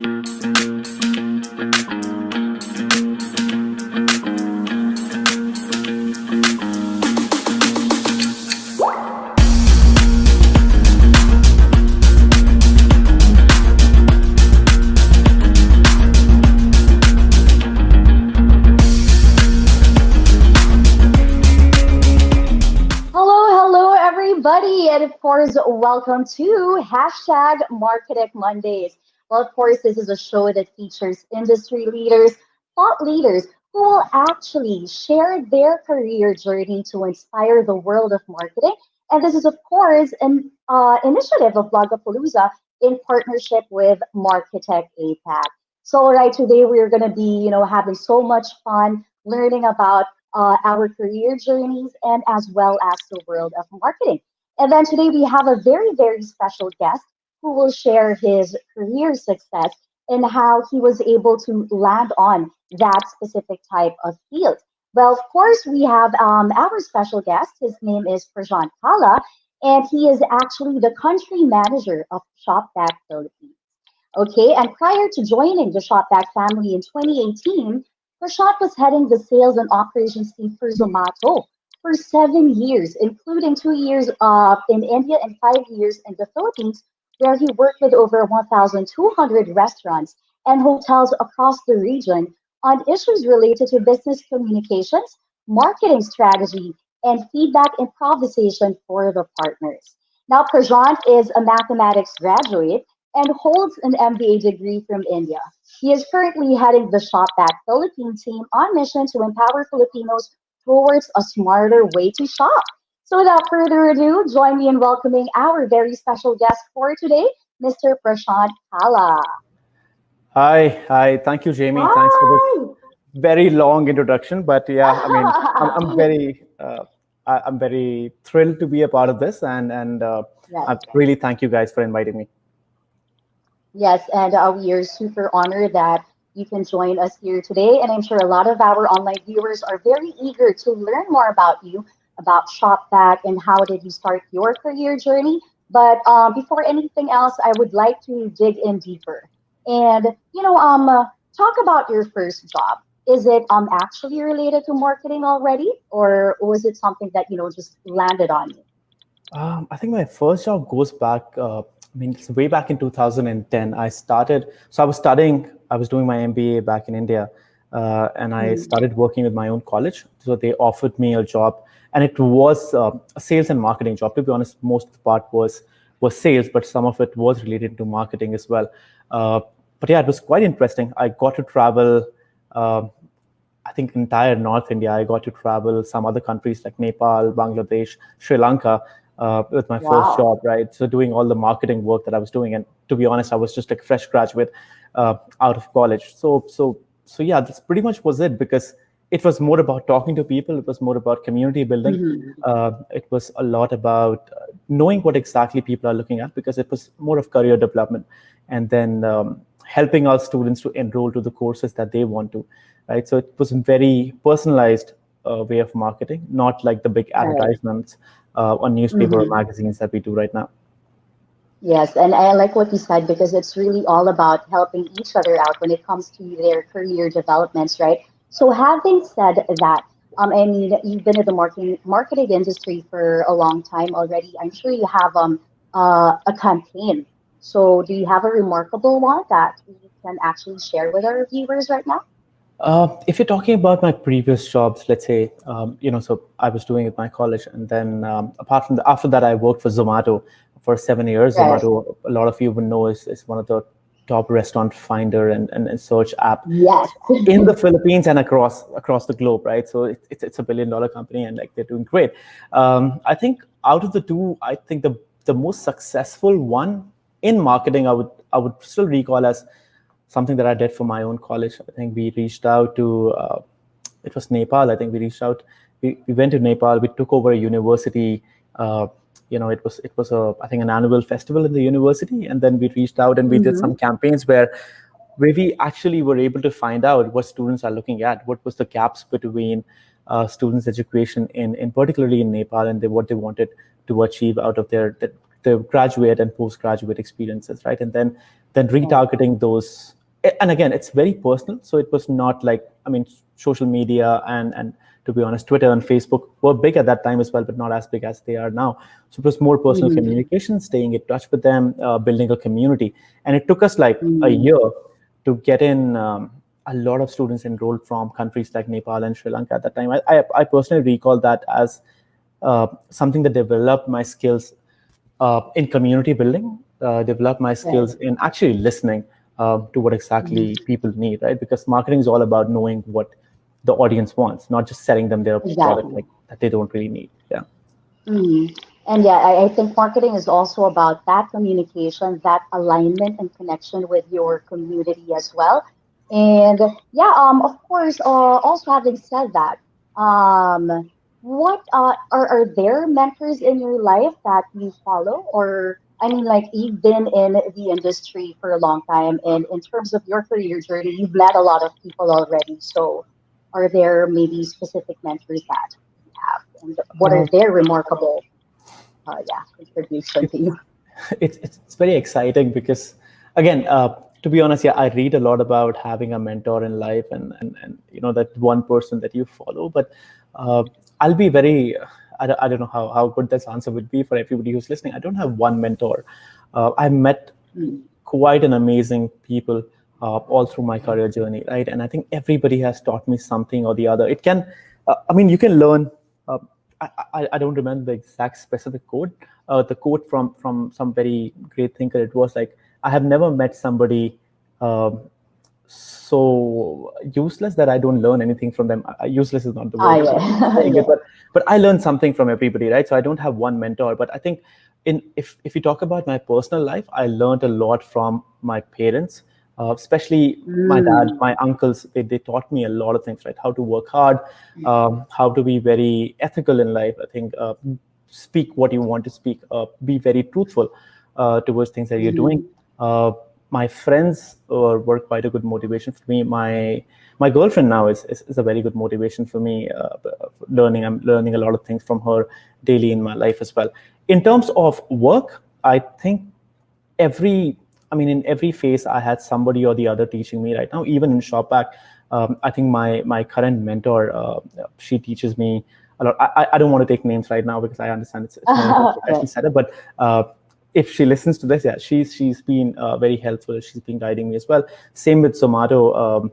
And of course, welcome to hashtag MARKETECH Mondays. Well, of course, this is a show that features industry leaders, thought leaders who will actually share their career journey to inspire the world of marketing. And this is, of course, an initiative of Blogapalooza in partnership with MARKETECH APAC. So, all right, today we're going to be, having so much fun learning about our career journeys and as well as the world of marketing. And then today we have a very, very special guest who will share his career success and how he was able to land on that specific type of field. Well, of course, we have our special guest. His name is Prashant Kala, and he is actually the country manager of Shopback Philippines. Okay, and prior to joining the Shopback family in 2018, Prashant was heading the sales and operations team for Zomato for 7 years, including 2 years in India and 5 years in the Philippines, where he worked with over 1,200 restaurants and hotels across the region on issues related to business communications, marketing strategy, and feedback improvisation for the partners. Now, Prashant is a mathematics graduate and holds an MBA degree from India. He is currently heading the Shopback Philippine team on mission to empower Filipinos towards a smarter way to shop. So without further ado, join me in welcoming our very special guest for today, Mr. Prashant Kala. Hi. Thank you, Jamie. Hi. Thanks for this very long introduction. But yeah, I mean, I'm very thrilled to be a part of this, and Yes. I really thank you guys for inviting me. Yes, and we are super honored that you can join us here today. And I'm sure a lot of our online viewers are very eager to learn more about you, about Shopback, and how did you start your career journey. But before anything else, I would like to dig in deeper and talk about your first job. Is it actually related to marketing already, or was it something that just landed on you? I think my first job goes back. It's way back in 2010. I was doing my MBA back in India, and I started working with my own college. So they offered me a job, and it was a sales and marketing job. To be honest, most of the part was sales, but some of it was related to marketing as well. But yeah, it was quite interesting. I got to travel. I think entire North India. I got to travel some other countries like Nepal, Bangladesh, Sri Lanka with my first job, right? So doing all the marketing work that I was doing, and to be honest, I was just like a fresh graduate out of college. So yeah, that's pretty much was it, because it was more about talking to people. It was more about community building. It was a lot about knowing what exactly people are looking at, because it was more of career development, and then helping our students to enroll to the courses that they want to, right? So it was a very personalized way of marketing, not like the big advertisements on newspaper or magazines that we do right now. Yes, and I like what you said, because it's really all about helping each other out when it comes to their career developments, right? So having said that, I mean, you've been in the marketing industry for a long time already. I'm sure you have a campaign. So do you have a remarkable one that you can actually share with our viewers right now? If you're talking about my previous jobs, let's say, so I was doing it at my college, and then apart from after that, I worked for Zomato for 7 years. Right. Zomato, a lot of you would know, is one of the top restaurant finder and search app Yes. in the Philippines and across the globe, right? So it's a $1 billion company, and like they're doing great. I think out of the two, I think the most successful one in marketing, I would still recall as something that I did for my own college. I think we reached out to, it was Nepal. I think we reached out, we went to Nepal, we took over a university. It was I think an annual festival in the university. And then we reached out and we did some campaigns where we actually were able to find out what students are looking at, what was the gaps between students' education in particularly in Nepal, and what they wanted to achieve out of their the graduate and postgraduate experiences, right? And then Right. retargeting those. And again, it's very personal. So it was not like, I mean, social media and to be honest, Twitter and Facebook were big at that time as well, but not as big as they are now. So it was more personal Mm-hmm. communication, staying in touch with them, building a community. And it took us like a Mm-hmm. year to get in a lot of students enrolled from countries like Nepal and Sri Lanka at that time. I personally recall that as something that developed my skills in community building, develop my Right. skills in actually listening to what Mm-hmm. exactly people need, right? Because marketing is all about knowing what the audience wants, not just selling them their product Exactly. like that they don't really need. Yeah. Mm. And yeah, I think marketing is also about that communication, that alignment and connection with your community as well. And yeah, of course, also having said that, what are there mentors in your life that you follow? Or I mean, like you've been in the industry for a long time, and in terms of your career journey, you've met a lot of people already. So, are there maybe specific mentors that you have, and what are Uh, their remarkable, yeah, contribution it, to you? it's very exciting because again, to be honest, yeah, I read a lot about having a mentor in life and that one person that you follow. But uh, I'll be very I don't know how good this answer would be for everybody who's listening. I don't have one mentor. I've met Mm. quite an amazing people all through my career journey, right? And I think everybody has taught me something or the other. It can, I mean, you can learn. Uh, I don't remember the exact specific quote. The quote from some very great thinker. It was like, I have never met somebody um so useless that I don't learn anything from them. Useless is not the Ah, word that I'm yeah, saying it, yeah. but I learned something from everybody, right? So I don't have one mentor, but I think if you talk about my personal life, I learned a lot from my parents, especially my dad, Mm. my uncles. They taught me a lot of things, right? How to work hard, how to be very ethical in life. I think speak what you want to speak, be very truthful towards things that you're doing. Mhm. Uh, my friends were quite a good motivation for me. My girlfriend now is a very good motivation for me. I'm learning a lot of things from her daily in my life as well. In terms of work, I think every in every phase I had somebody or the other teaching me. Right now, even in Shopback, I think my current mentor, she teaches me a lot. I don't want to take names right now because I understand it's more of a Right. professional setup, but if she listens to this, yeah, she's been very helpful. She's been guiding me as well. Same with Zomato.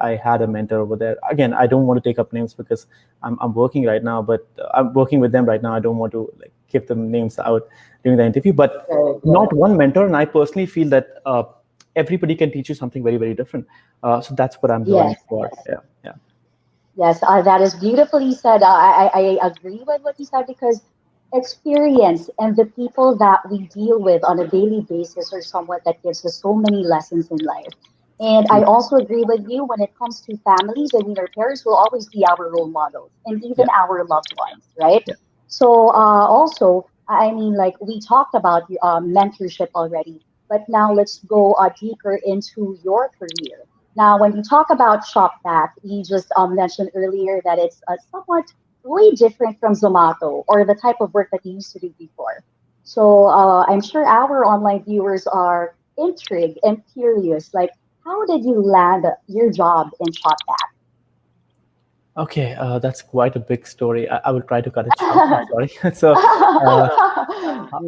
I had a mentor over there. Again, I don't want to take up names because I'm working right now, but I'm working with them right now. I don't want to like give them names out during the interview, but Right, not right. one mentor. And I personally feel that everybody can teach you something very, very different. So that's what I'm learning Yes, for. yes. Yeah, yeah, Yes, that is beautifully said. I agree with what you said because experience and the people that we deal with on a daily basis are someone that gives us so many lessons in life. And I true. also agree with you when it comes to families. I mean, our parents will always be our role models and even Yeah, our loved ones, right? yeah. So, also, I mean, like we talked about mentorship already, but now let's go deeper into your career. Now, when we talk about ShopBack, you just mentioned earlier that it's somewhat way different from Zomato or the type of work that you used to do before. So I'm sure our online viewers are intrigued and curious. Like, how did you land your job in ShopBack? Okay, that's quite a big story. I will try to cut it short. I'm sorry. So, uh,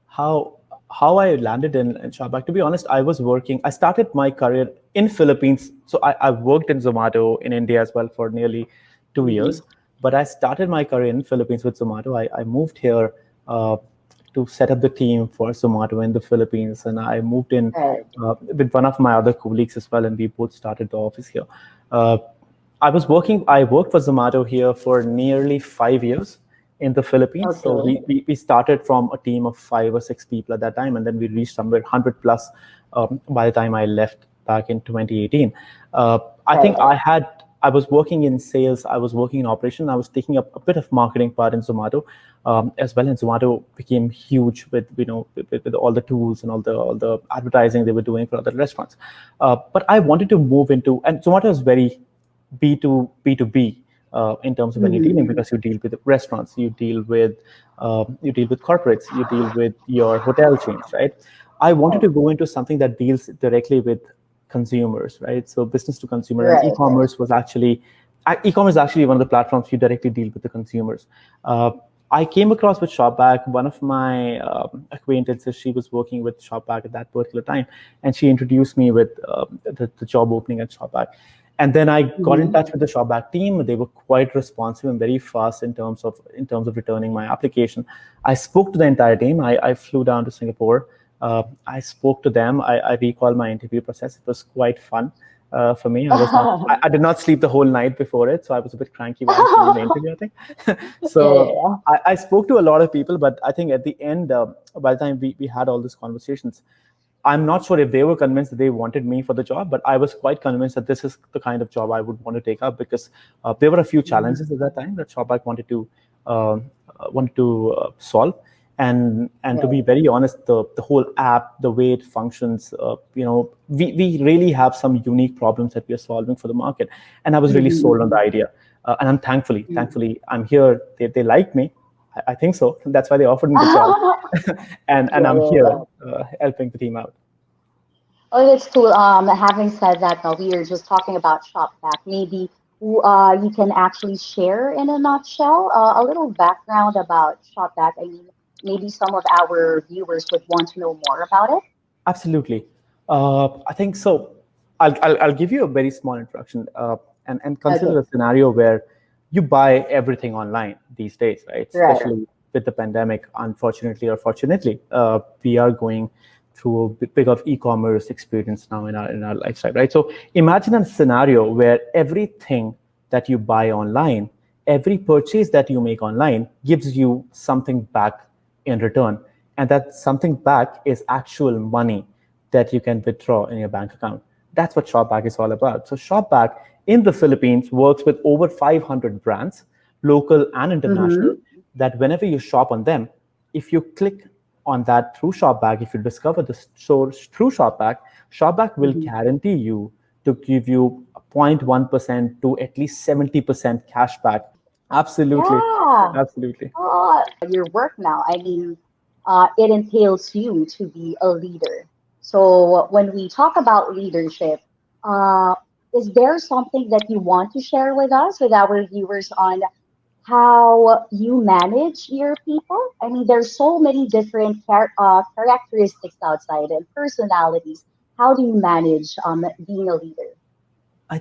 how how I landed in Shopback. To be honest, I was working. I started my career in Philippines. So I worked in Zomato in India as well for nearly 2 years. Mhm. But I started my career in Philippines with Zomato. I moved here uh, to set up the team for Zomato in the Philippines, and I moved in Right. with one of my other colleagues as well, and we both started the office here. Uh, I worked for Zomato here for nearly 5 years in the Philippines. So Okay. we started from a team of 5 or 6 people at that time, and then we reached somewhere 100 plus by the time I left back in 2018. I think Right. I was working in sales, I was working in operation, I was taking up a bit of marketing part in Zomato as well. And Zomato became huge with with all the tools and all the advertising they were doing for other restaurants. But I wanted to move into, and Zomato is very B2B. in terms of any dealing, Mm-hmm. because you deal with restaurants, you deal with corporates, you deal with your hotel chains, right? I wanted to go into something that deals directly with consumers, right? So business to consumer, and Right. e-commerce is actually one of the platforms you directly deal with the consumers. I came across with Shopback. One of my acquaintances, she was working with Shopback at that particular time, and she introduced me with the job opening at Shopback. And then I got in touch Mm-hmm. with the Shopback team. They were quite responsive and very fast in terms of returning my application. I spoke to the entire team. I flew down to Singapore. I spoke to them. I recall my interview process. It was quite fun for me. I did not sleep the whole night before it, so I was a bit cranky while I was doing the interview, I think. Yeah, yeah, So yeah. I spoke to a lot of people, but I think at the end, by the time we had all these conversations, I'm not sure if they were convinced that they wanted me for the job, but I was quite convinced that this is the kind of job I would want to take up, because there were a few challenges at that time that Shopback wanted to solve. And to Right. be very honest, the whole app, the way it functions, we really have some unique problems that we are solving for the market. And I was really sold on the Mm-hmm. idea. And I'm thankfully, I'm here. They like me. I think so. That's why they offered me the job. And Yeah, I'm yeah, here yeah. helping the team out. Oh, that's cool. Having said that, now we are just talking about Shopback. Maybe you can actually share in a nutshell a little background about Shopback. I mean, maybe some of our viewers would want to know more about it. Absolutely. I think so. I'll give you a very small introduction, and consider Okay. a scenario where you buy everything online these days, right? Right. Especially with the pandemic, unfortunately or fortunately, we are going through a bit of e-commerce experience now in our lifestyle, right? So imagine a scenario where everything that you buy online, every purchase that you make online, gives you something back in return, and that something back is actual money that you can withdraw in your bank account. That's what Shopback is all about. So Shopback in the Philippines works with over 500 brands, local and international, Mm-hmm. that whenever you shop on them, if you click on that through Shopback, if you discover the source through Shopback, Shopback will Mm-hmm. guarantee you to give you 0.1% to at least 70% cash back. Absolutely. Yeah. Absolutely. Your work now. I mean, it entails you to be a leader. So when we talk about leadership, uh, is there something that you want to share with us, with our viewers, on how you manage your people? I mean, there's so many different characteristics outside and personalities. How do you manage being a leader? I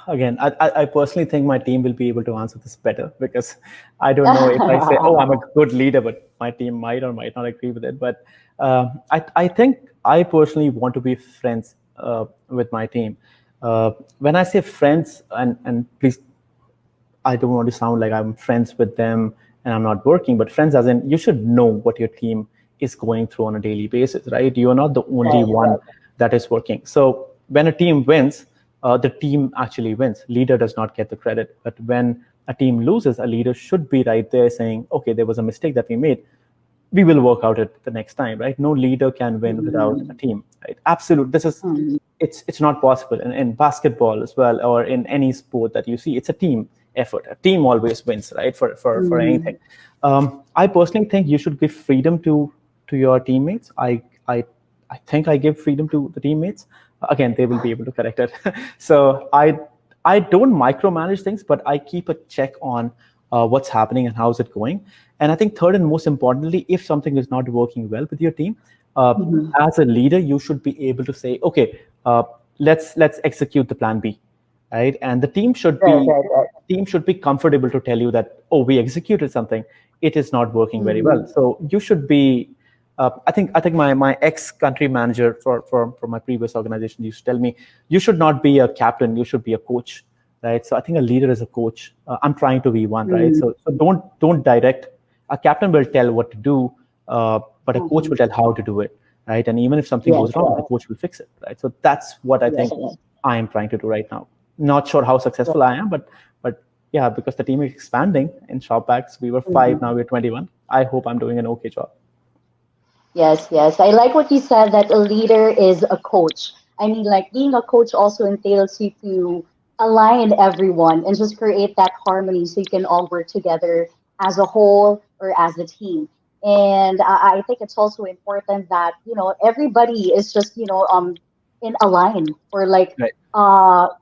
again, I personally think my team will be able to answer this better, because I don't know if I say, oh, I'm a good leader, but my team might or might not agree with it. But I think I personally want to be friends with my team. When I say friends, and please, I don't want to sound like I'm friends with them and I'm not working, but friends as in you should know what your team is going through on a daily basis, right? You are not the only Right, one that is working. So when a team wins, the team actually wins. Leader does not get the credit. But when a team loses, a leader should be right there saying, okay, there was a mistake that we made, we will work out it the next time, right? No leader can win without a right. team, right? Absolute. This is it's not possible in basketball as well, or in any sport that you see. It's a team effort. A team always wins, right? For anything. Mm, I personally think you should give freedom to your teammates. I think I give freedom to the teammates. Again, they will be able to correct it. So I don't micromanage things, but I keep a check on what's happening and how's it going. And I think third and most importantly, if something is not working well with your team, uh, mhm. as a leader, you should be able to say, okay, let's execute the plan B, right? And Right, right, right. the team should be comfortable to tell you that, oh, we executed something, it is not working very well. Mhm. So you should be. I think my ex country manager for my previous organization used to tell me, you should not be a captain, you should be a coach, right? So I think a leader is a coach. I'm trying to be one, right? Mhm. So don't direct. A captain will tell what to do, but a coach will Mhm. tell how to do it, right? And even if something Yes, goes wrong, the yes, coach will fix it, right? So that's what I yes, think yes. I am trying to do right now. Not sure how successful I am, but yeah, because the team is expanding in Shopbacks. We were five, Mhm. now we're 21. I hope I'm doing an okay job. Yes, yes. I like what you said that a leader is a coach. I mean, like being a coach also entails you to align everyone and just create that harmony so you can all work together as a whole or as a team. And I think it's also important that, everybody is just, in align or like, Right.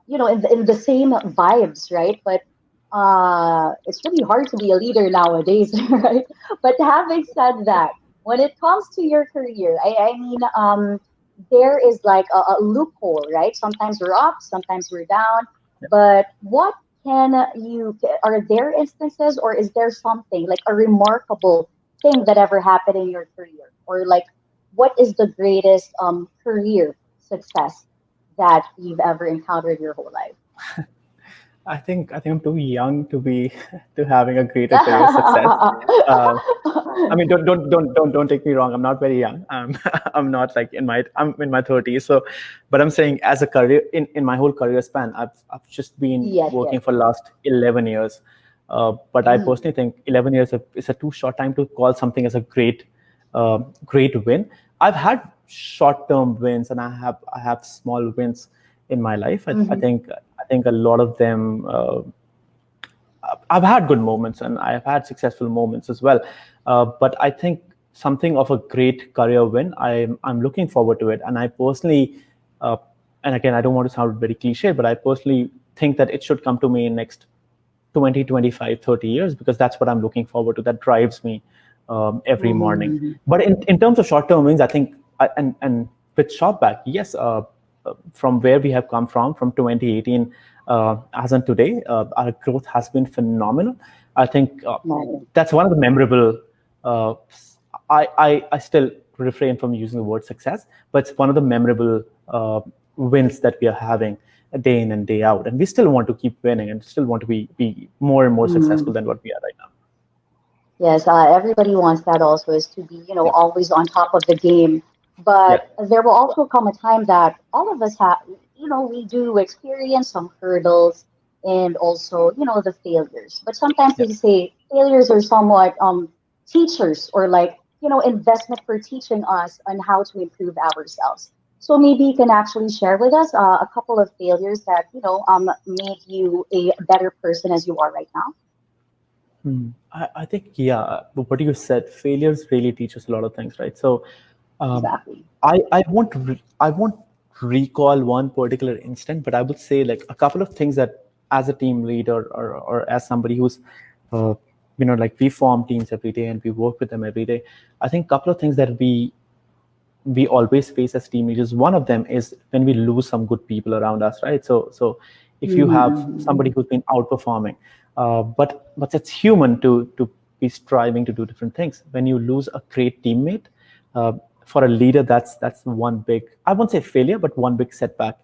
in the same vibes, right? But it's really hard to be a leader nowadays, right? But having said that, when it comes to your career, I mean, there is like a loophole, right? Sometimes we're up, sometimes we're down. But what can are there instances or is there something like a remarkable thing that ever happened in your career? Or like, what is the greatest career success that you've ever encountered your whole life? I think I'm too young to be to having a greater career success. Uh, I mean, don't take me wrong. I'm not very young. I'm not like I'm in my 30s. So, but I'm saying as a career in my whole career span, I've just been Yes, yes. working for last 11 years. But I Mm, personally think 11 years is a too short time to call something as a great win. I've had short-term wins, and I have small wins in my life. mhm, I think a lot of them. I've had good moments and I've had successful moments as well. But I think something of a great career win, I'm looking forward to it. And I personally, uh, and again, I don't want to sound very cliche, but I personally think that it should come to me in next 20, 25, 30 years, because that's what I'm looking forward to. That drives me every morning. mhm, But in terms of short-term wins, I think, and with Shopback, yes, from where we have come from 2018 as on today, our growth has been phenomenal. I think mhm. that's one of the memorable. Uh, I still refrain from using the word success, but it's one of the memorable wins that we are having day in and day out, and we still want to keep winning and still want to be more and more successful Mm. than what we are right now. Yes, everybody wants that also is to be, Yeah, always on top of the game. yeah, But there will also come a time that all of us have, we do experience some hurdles and also, the failures. But sometimes yeah. they say failures are somewhat teachers or like, investment for teaching us on how to improve ourselves. So maybe you can actually share with us a couple of failures that, made you a better person as you are right now. I think, yeah, what you said, failures really teach us a lot of things, right? So um, Exactly. I won't recall one particular instant, but I would say like a couple of things that as a team leader, or as somebody who's uh, like we form teams every day and we work with them every day. I think a couple of things that we always face as team leaders. One of them is when we lose some good people around us, right? So if you have Mm-hmm. somebody who's been outperforming, but it's human to be striving to do different things. When you lose a great teammate, uh, for a leader, that's one big, I won't say failure, but one big setback,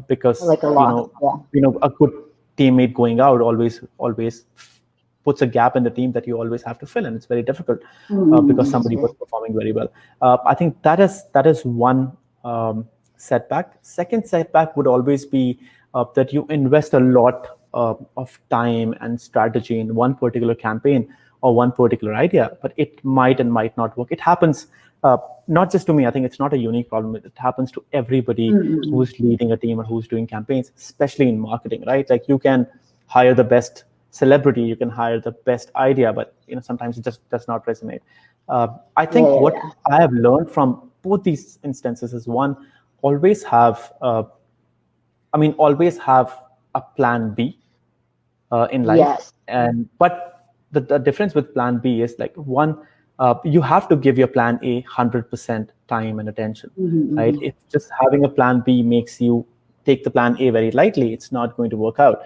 because Like a lot. Yeah. a good teammate going out always puts a gap in the team that you always have to fill, and it's very difficult because Mm-hmm. somebody was performing very well. I think that is one setback. Second setback would always be that you invest a lot of time and strategy in one particular campaign or one particular idea, but it might and might not work. It happens uh, not just to me. I think it's not a unique problem. It happens to everybody Mm-hmm. who's leading a team or who's doing campaigns, especially in marketing, right? Like you can hire the best celebrity, you can hire the best idea, but sometimes it just does not resonate. I Yeah, think yeah, what yeah. I have learned from both these instances is, one, always have always have a plan B in life. Yes. And but the difference with plan B is, like, one, you have to give your plan A 100% time and attention, right? Mm-hmm. If just having a plan B makes you take the plan A very lightly, it's not going to work out.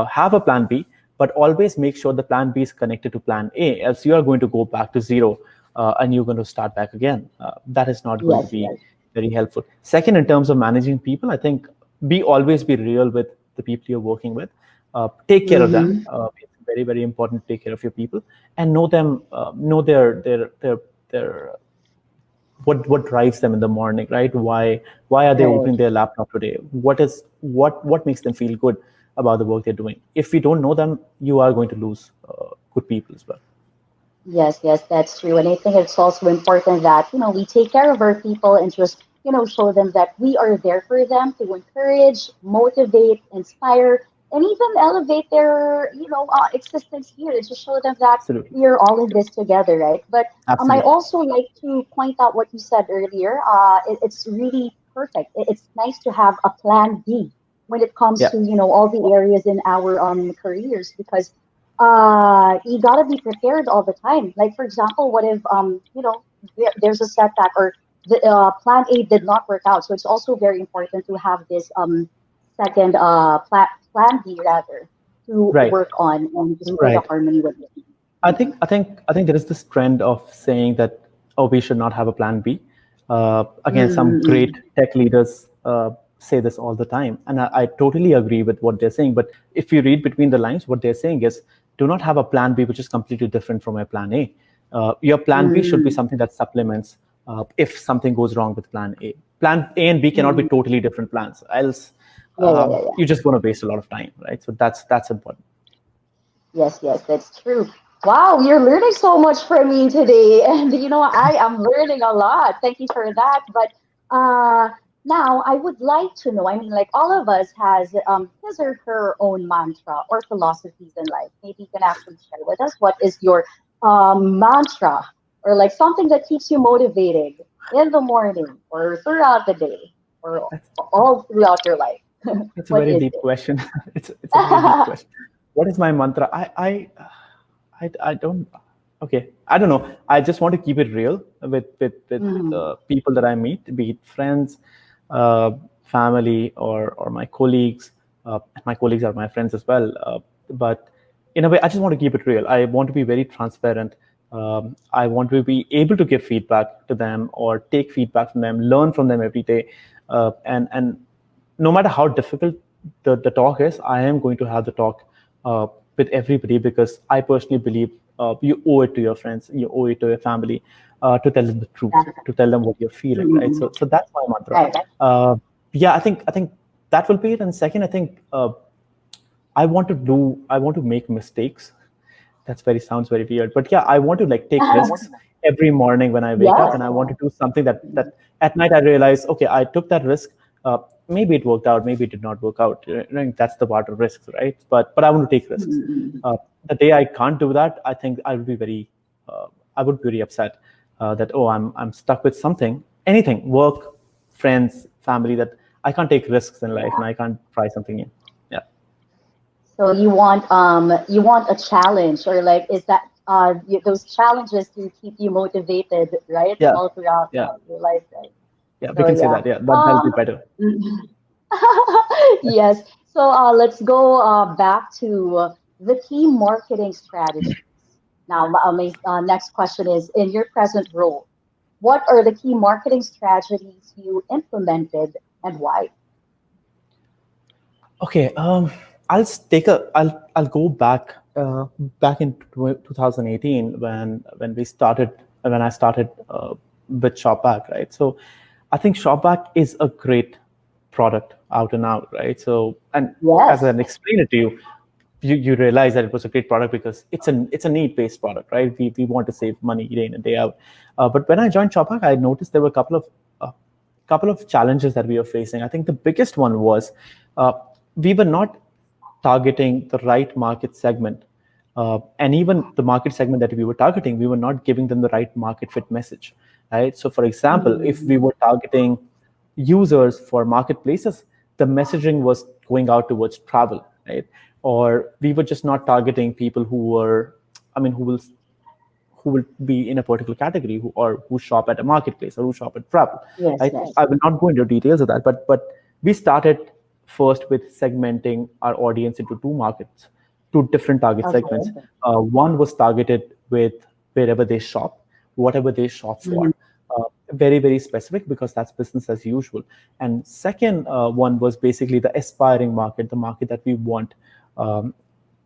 Have a plan B, but always make sure the plan B is connected to plan A, else you are going to go back to zero, and you're going to start back again. That is not going to Yes, be yes. very helpful. Second, in terms of managing people, I think always be real with the people you're working with. Take care of them. Mm-hmm. It's very, very important to take care of your people and know them, know their what drives them in the morning, right? Why are they Right. opening their laptop today? What makes them feel good about the work they're doing? If we don't know them, you are going to lose good people as well. Yes, yes, that's true. And I think it's also important that, we take care of our people and just show them that we are there for them to encourage, motivate, inspire, and even elevate their, existence here. To show them that Absolutely. we are all in this together, right? But I Absolutely. also like to point out what you said earlier. It's really perfect. It's nice to have a plan B when it comes Yeah. to all the areas in our careers, because you gotta be prepared all the time. Like for example, what if there's a setback, or the plan A did not work out? So it's also very important to have this second plan B rather, to Right. work on and destroy the Right. harmony with the team. I think there is this trend of saying that, oh, we should not have a plan B. Again, some Mm-hmm. great tech leaders say this all the time, and I totally agree with what they're saying. But if you read between the lines, what they're saying is, do not have a plan B which is completely different from your plan A. Your plan B should be Mm-hmm. something that supplements if something goes wrong with plan A. Plan A and B cannot be Mm-hmm. totally different plans, else Yeah, yeah, yeah, yeah. you're just going to waste a lot of time, right? So that's important. Yes, yes, that's true. Wow, you're learning so much from me today. And I am learning a lot. Thank you for that. But uh now I would like to know, I mean, like all of us has his or her own mantra or philosophies in life. Maybe you can actually share with us what is your mantra, or like something that keeps you motivated in the morning or throughout the day or all throughout your life. That's a What very is deep it? question. It's a very deep question. What is my mantra? I don't. Okay, I don't know. I just want to keep it real with Mhm. people that I meet, be it friends, uh, family, or my colleagues. My colleagues are my friends as well. But in a way, I just want to keep it real. I want to be very transparent. I want to be able to give feedback to them or take feedback from them, learn from them every day, and no matter how difficult the talk is, I am going to have the talk with everybody, because I personally believe you owe it to your friends, you owe it to your family, to tell them the truth, to tell them what you're feeling, right? Mhm. So that's my mantra. Right. Uh, yeah, I think that will be it. And second, I think I want to make mistakes. That's very sounds very weird, but yeah, I want to like take risks every morning when I wake up, Yes. and I want to do something that at night I realize, okay, I took that risk. Maybe it worked out, maybe it did not work out. That's the part of risks, right? But I want to take risks. Mm-mm. The day I can't do that, I think I would be very I would be very upset that, oh, I'm stuck with something, anything, work, friends, family, that I can't take risks in life and I can't try something new. Yeah, So you want a challenge, or like is that those challenges to keep you motivated, right? yeah, All throughout yeah, your life, right? yeah. We So can say yeah. that. Yeah, that'll be Um better. yes. So let's go back to the key marketing strategies. Now, my next question is, in your present role, what are the key marketing strategies you implemented and why? Okay, I'll go back back in 2018 when we started when I started with Shopback, right? So I think Shopback is a great product out and out, right? So, and as Yes. I explained it to you, you realize that it was a great product because it's a need based product, right? We want to save money day in and day out. But when I joined Shopback, I noticed there were a couple of challenges that we were facing. I think the biggest one was uh, we were not targeting the right market segment. And even the market segment that we were targeting, we were not giving them the right market fit message, right? So, for example, if we Mm-hmm. were targeting users for marketplaces, the messaging was going out towards travel, right? Or we were just not targeting people who were, I mean, who will be in a particular category who shop at a marketplace or who shop at travel, Yes, right? yes. I will not go into details of that, but we started first with segmenting our audience into two markets, two different target segments. Okay. One was targeted with wherever they shop, whatever they shop Mhm. for. Very, very specific, because that's business as usual. And second one was basically the aspiring market, the market that we want um,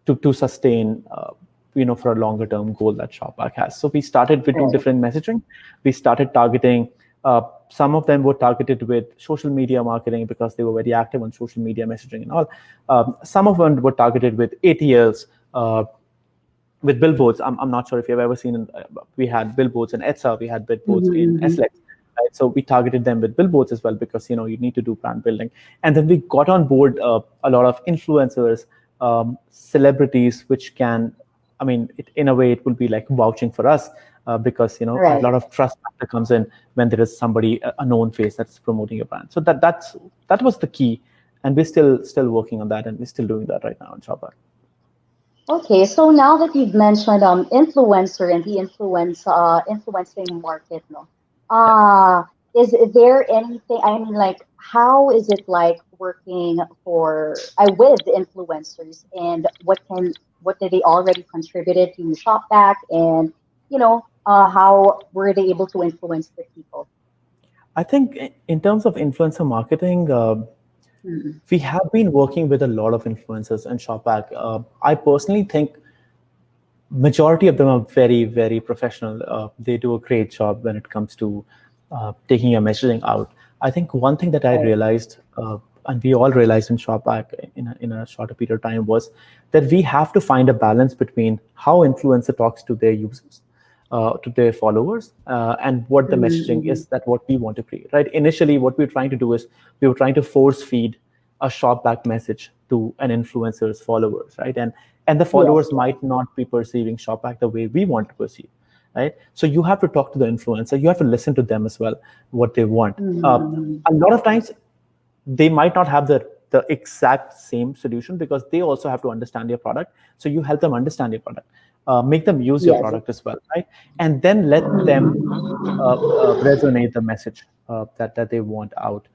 to sustain, for a longer term goal that Shopback has. So we started with two Right. different messaging. We started targeting. Some of them were targeted with social media marketing because they were very active on social media messaging and all. Some of them were targeted with ATLs, with billboards. I'm not sure if you've ever seen. We had billboards in ETSA, we had billboards in Mm-hmm. SLEX, Right? So we targeted them with billboards as well because you need to do brand building, and then we got on board a lot of influencers, celebrities, which can, I mean, in a way, it will be like vouching for us because a Right. lot of trust factor comes in when there is somebody, a known face that's promoting your brand. So that was the key, and we're still working on that, and we're still doing that right now in Shopback. Okay, so now that you've mentioned influencer and the influencing market, no, Yeah. uh, is there anything? I mean, like, how is it like working for with influencers, and what did they already contributed to Shopback, and how were they able to influence the people? I think in terms of influencer marketing, Mm, we have been working with a lot of influencers in Shopback. I personally think majority of them are very, very professional. They do a great job when it comes to taking your messaging out. I think one thing that I right. realized, and we all realized in Shopback in a shorter period of time, was that we have to find a balance between how influencer talks to their users, to their followers, and what the messaging Mm-hmm. is that what we want to create. Right. Initially, what we were trying to do is we were trying to force feed a shop back message to an influencer's followers, right? And the Yes. followers might not be perceiving shop back the way we want to perceive, right? So you have to talk to the influencer. You have to listen to them as well, what they want. Mm-hmm. A lot of times they might not have the exact same solution because they also have to understand your product. So you help them understand your product, make them use your Yes. product as well, right? And then let them resonate the message that they want out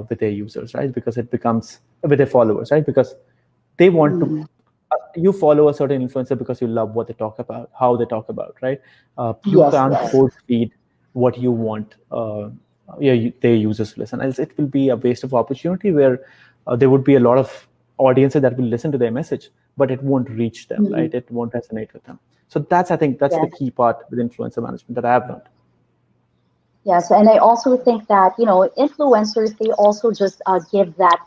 with their users, right? Because it becomes with their followers, right? Because they want to. Mm-hmm. You follow a certain influencer because you love what they talk about, how they talk about, right? You Yes. can't Yes. force feed what you want their users to listen. Else it will be a waste of opportunity where there would be a lot of audiences that will listen to their message, but it won't reach them, Mm-hmm. right? It won't resonate with them. So I think that's the Yes. key part with influencer management that I have learned. Yes, and I also think that, influencers, they also just give that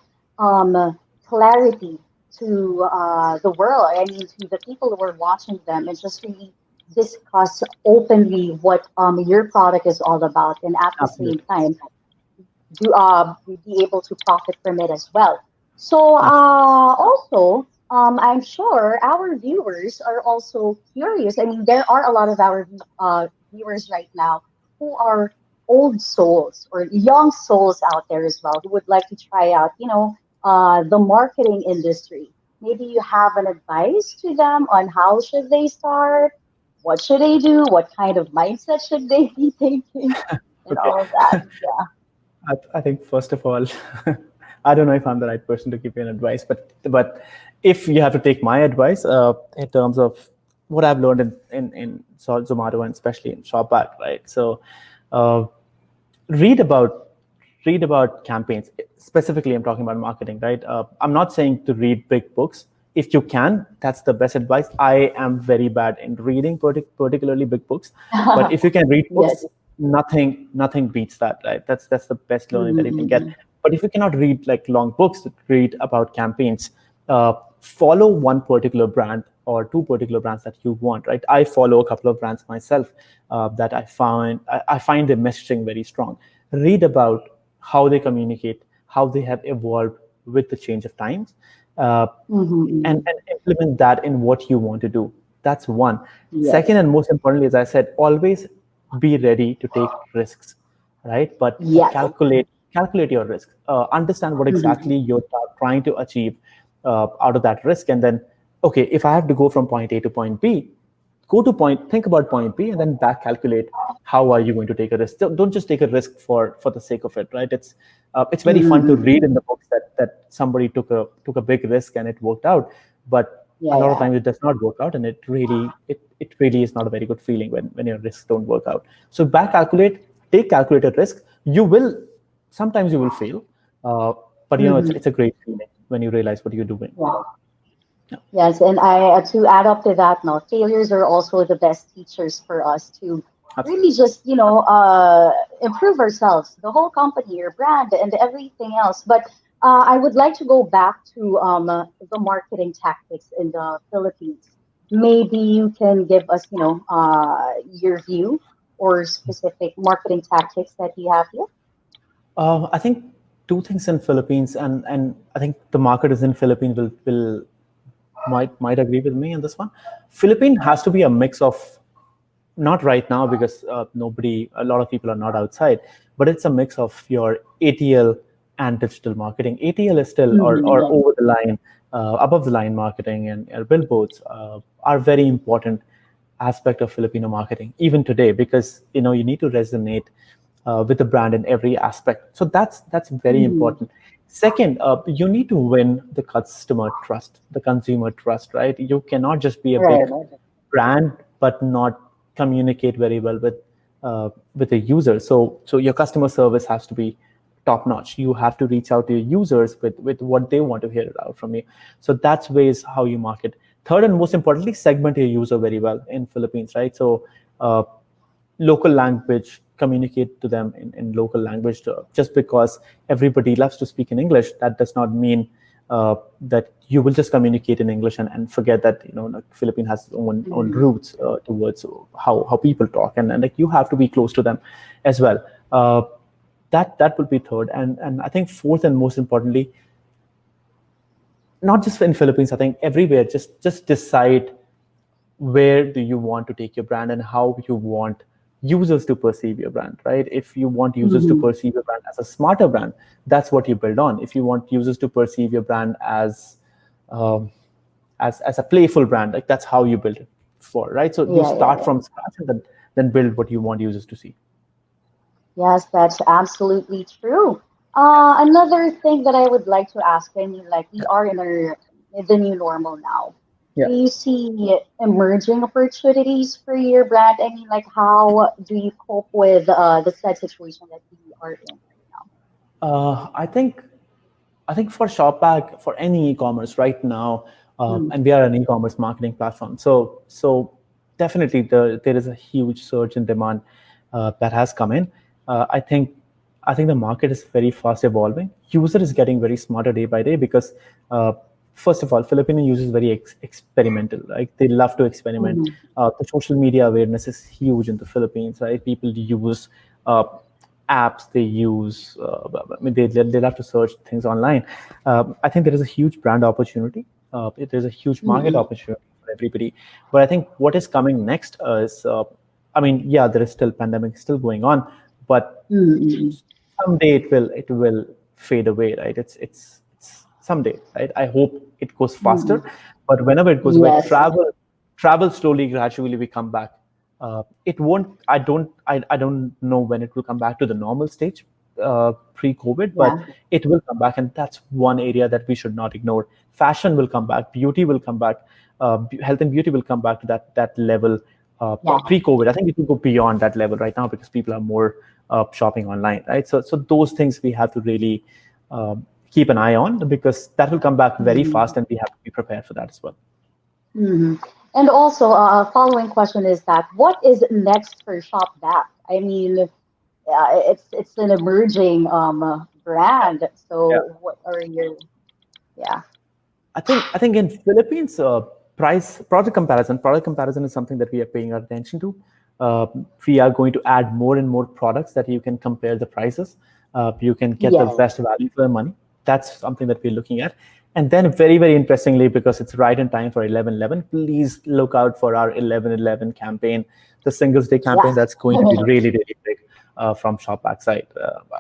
clarity to the world. I mean, to the people who are watching them, and just really discuss openly what your product is all about, and at the same Absolutely. time, be able to profit from it as well. So, Absolutely. also, I'm sure our viewers are also curious. I mean, there are a lot of our viewers right now who are old souls or young souls out there as well who would like to try out, the marketing industry. Maybe you have an advice to them on how should they start, what should they do, what kind of mindset should they be thinking, and Okay. all of that. Yeah. I think first of all, I don't know if I'm the right person to give you an advice, but if you have to take my advice in terms of what I've learned in Zomato and especially in Shopback, right? So uh, read about read about campaigns. Specifically, I'm talking about marketing, right? I'm not saying to read big books. If you can, that's the best advice. I am very bad in reading, particularly big books. But if you can read Yes. books, nothing beats that, right? That's the best learning that you can get. Mm-hmm. But if you cannot read like long books, read about campaigns. Follow one particular brand or two particular brands that you want, right? I follow a couple of brands myself that I find their messaging very strong. Read about how they communicate, how they have evolved with the change of times, uh, Mm-hmm. and implement that in what you want to do. That's one. Yes. Second, and most importantly, as I said, always be ready to take risks, right? But Yes. calculate your risk. Understand what Mm-hmm. exactly you're trying to achieve out of that risk, and then, okay, if I have to go from point A to point B, think about point B, and then back calculate how are you going to take a risk. Don't just take a risk for the sake of it, right? It's very fun to Mm-hmm. read in the books that somebody took a big risk and it worked out, but Yeah, a lot of yeah. times it does not work out, and it really is not a very good feeling when your risks don't work out. So back calculate, take calculated risk. Sometimes you will fail, uh, but Mm-hmm. it's a great feeling when you realize what you're doing. Yeah. Yeah, Yes, and I to add up to that, no, failures are also the best teachers for us to really absolutely. just, improve ourselves, the whole company, your brand, and everything else. But I would like to go back to the marketing tactics in the Philippines. Maybe you can give us, your view or specific marketing tactics that you have here? I think two things in Philippines, and I think the marketers in Philippines will might agree with me on this one. Philippine has to be a mix of, not right now because a lot of people are not outside, but it's a mix of your ATL and digital marketing. ATL is still, or Mm-hmm. over the line, above the line marketing and billboards are very important aspect of Filipino marketing even today, because you need to resonate with the brand in every aspect. So that's very Mm-hmm. important. Second, you need to win the customer trust, the consumer trust, right? You cannot just be a Right. big brand but not communicate very well with the user. So your customer service has to be top notch. You have to reach out to your users with what they want to hear it out from you. So that's ways how you market. Third, and most importantly, segment your user very well in Philippines, right? So uh, local language, communicate to them in local language. Just because everybody loves to speak in English, that does not mean that you will just communicate in English and forget that like, Philippine has its own Mm-hmm. roots towards how people talk, and like you have to be close to them as well. That would be third, and I think fourth and most importantly, not just in Philippines, I think everywhere, just decide where do you want to take your brand and how you want users to perceive your brand, right? If you want users to Mm-hmm. perceive your brand as a smarter brand, that's what you build on. If you want users to perceive your brand um, as a playful brand, like that's how you build it for, right? So you Yeah, yeah, start yeah. from scratch and then build what you want users to see. Yes, that's absolutely true. Another thing that I would like to ask, I mean, like we are in the new normal now. Yeah. Do you see emerging opportunities for your brand? I mean, like how do you cope with the said situation that we are in right I think for Shopback, for any e-commerce right now, now? and we are an e-commerce marketing platform. So definitely there is a huge surge in demand that has come in. I think the market is very fast evolving. User is getting very smarter day by day because uh, first of all, Filipino users very experimental. Like they love to experiment. Mm-hmm. The social media awareness is huge in the Philippines. Right, people use uh, apps, they use I mean they love to search things online. I think there is a huge brand opportunity. There's a huge market Mm-hmm. opportunity for everybody. But I think what is coming next is I mean, yeah, there is still pandemic still going on, but Mm-hmm. someday it will fade away, right? It's someday, right? I hope it goes Mm-hmm. faster, but whenever it goes away, Yes. travel slowly, gradually we come back. It won't. I don't know when it will come back to the normal stage pre-COVID, Yeah. but it will come back, and that's one area that we should not ignore. Fashion will come back, beauty will come back, health and beauty will come back to that level Yeah. pre-COVID. I think it will go beyond that level right now because people are more shopping online, right? So those things we have to really keep an eye on because that will come back very Mm-hmm. fast, and we have to be prepared for that as well. Mm-hmm. And also, a following question is that what is next for Shopback? I mean, it's an emerging brand. Yeah. So what are your yeah. I think in Philippines, product comparison is something that we are paying attention to. Uh, we are going to add more and more products that you can compare the prices. You can get the Yes. best value for the money. That's something that we're looking at. And then, very, very interestingly, because it's right in time for 11/11, please look out for our 11/11 campaign, the Singles Day campaign. Yes. That's going to be really, really big from Shopback side.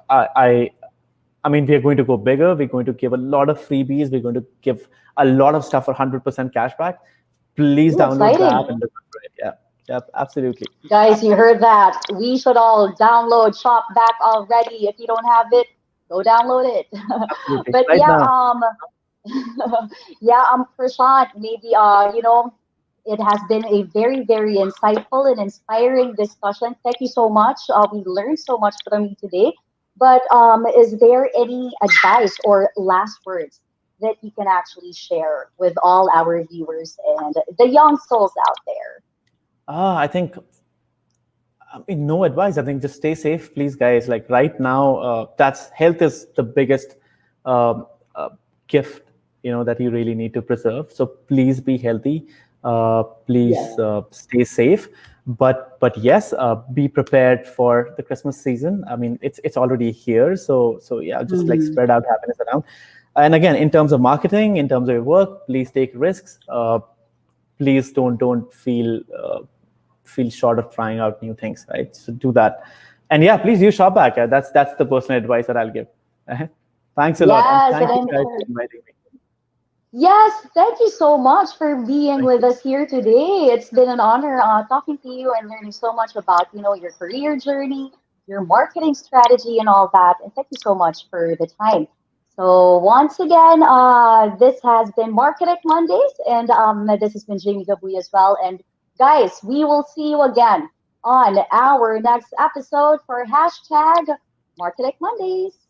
I mean, we are going to go bigger. We're going to give a lot of freebies. We're going to give a lot of stuff for 100% cashback. Please Ooh, download the exciting. app and look for it. Yeah, yeah, absolutely. Guys, you heard that. We should all download Shopback already. If you don't have it, go download it. Absolutely. But Right yeah, now. yeah, Prashant, maybe it has been a very, very insightful and inspiring discussion. Thank you so much. We learned so much from you today. But is there any advice or last words that you can actually share with all our viewers and the young souls out there? I think, I mean, no advice. I think just stay safe, please, guys. Like right now, that's health is the biggest um, gift, that you really need to preserve. So please be healthy. Please Yes. stay safe. But yes, be prepared for the Christmas season. I mean, it's already here, so yeah, just like Mhm. spread out happiness around. And again, in terms of marketing, in terms of your work, please take risks. Please don't feel short of trying out new things, right? So do that. And yeah, please use Shopback. That's the personal advice that I'll give. Thanks a lot, and Yes, and thank you I'm guys sure. for inviting me. Yes, thank you so much for being Thank with you. us here today. It's been an honor talking to you and learning so much about, your career journey, your marketing strategy, and all that. And thank you so much for the time. So once again, this has been Marketing Mondays, and this has been Jamie Gabuy as well. And guys, we will see you again on our next episode for hashtag Marketing Mondays.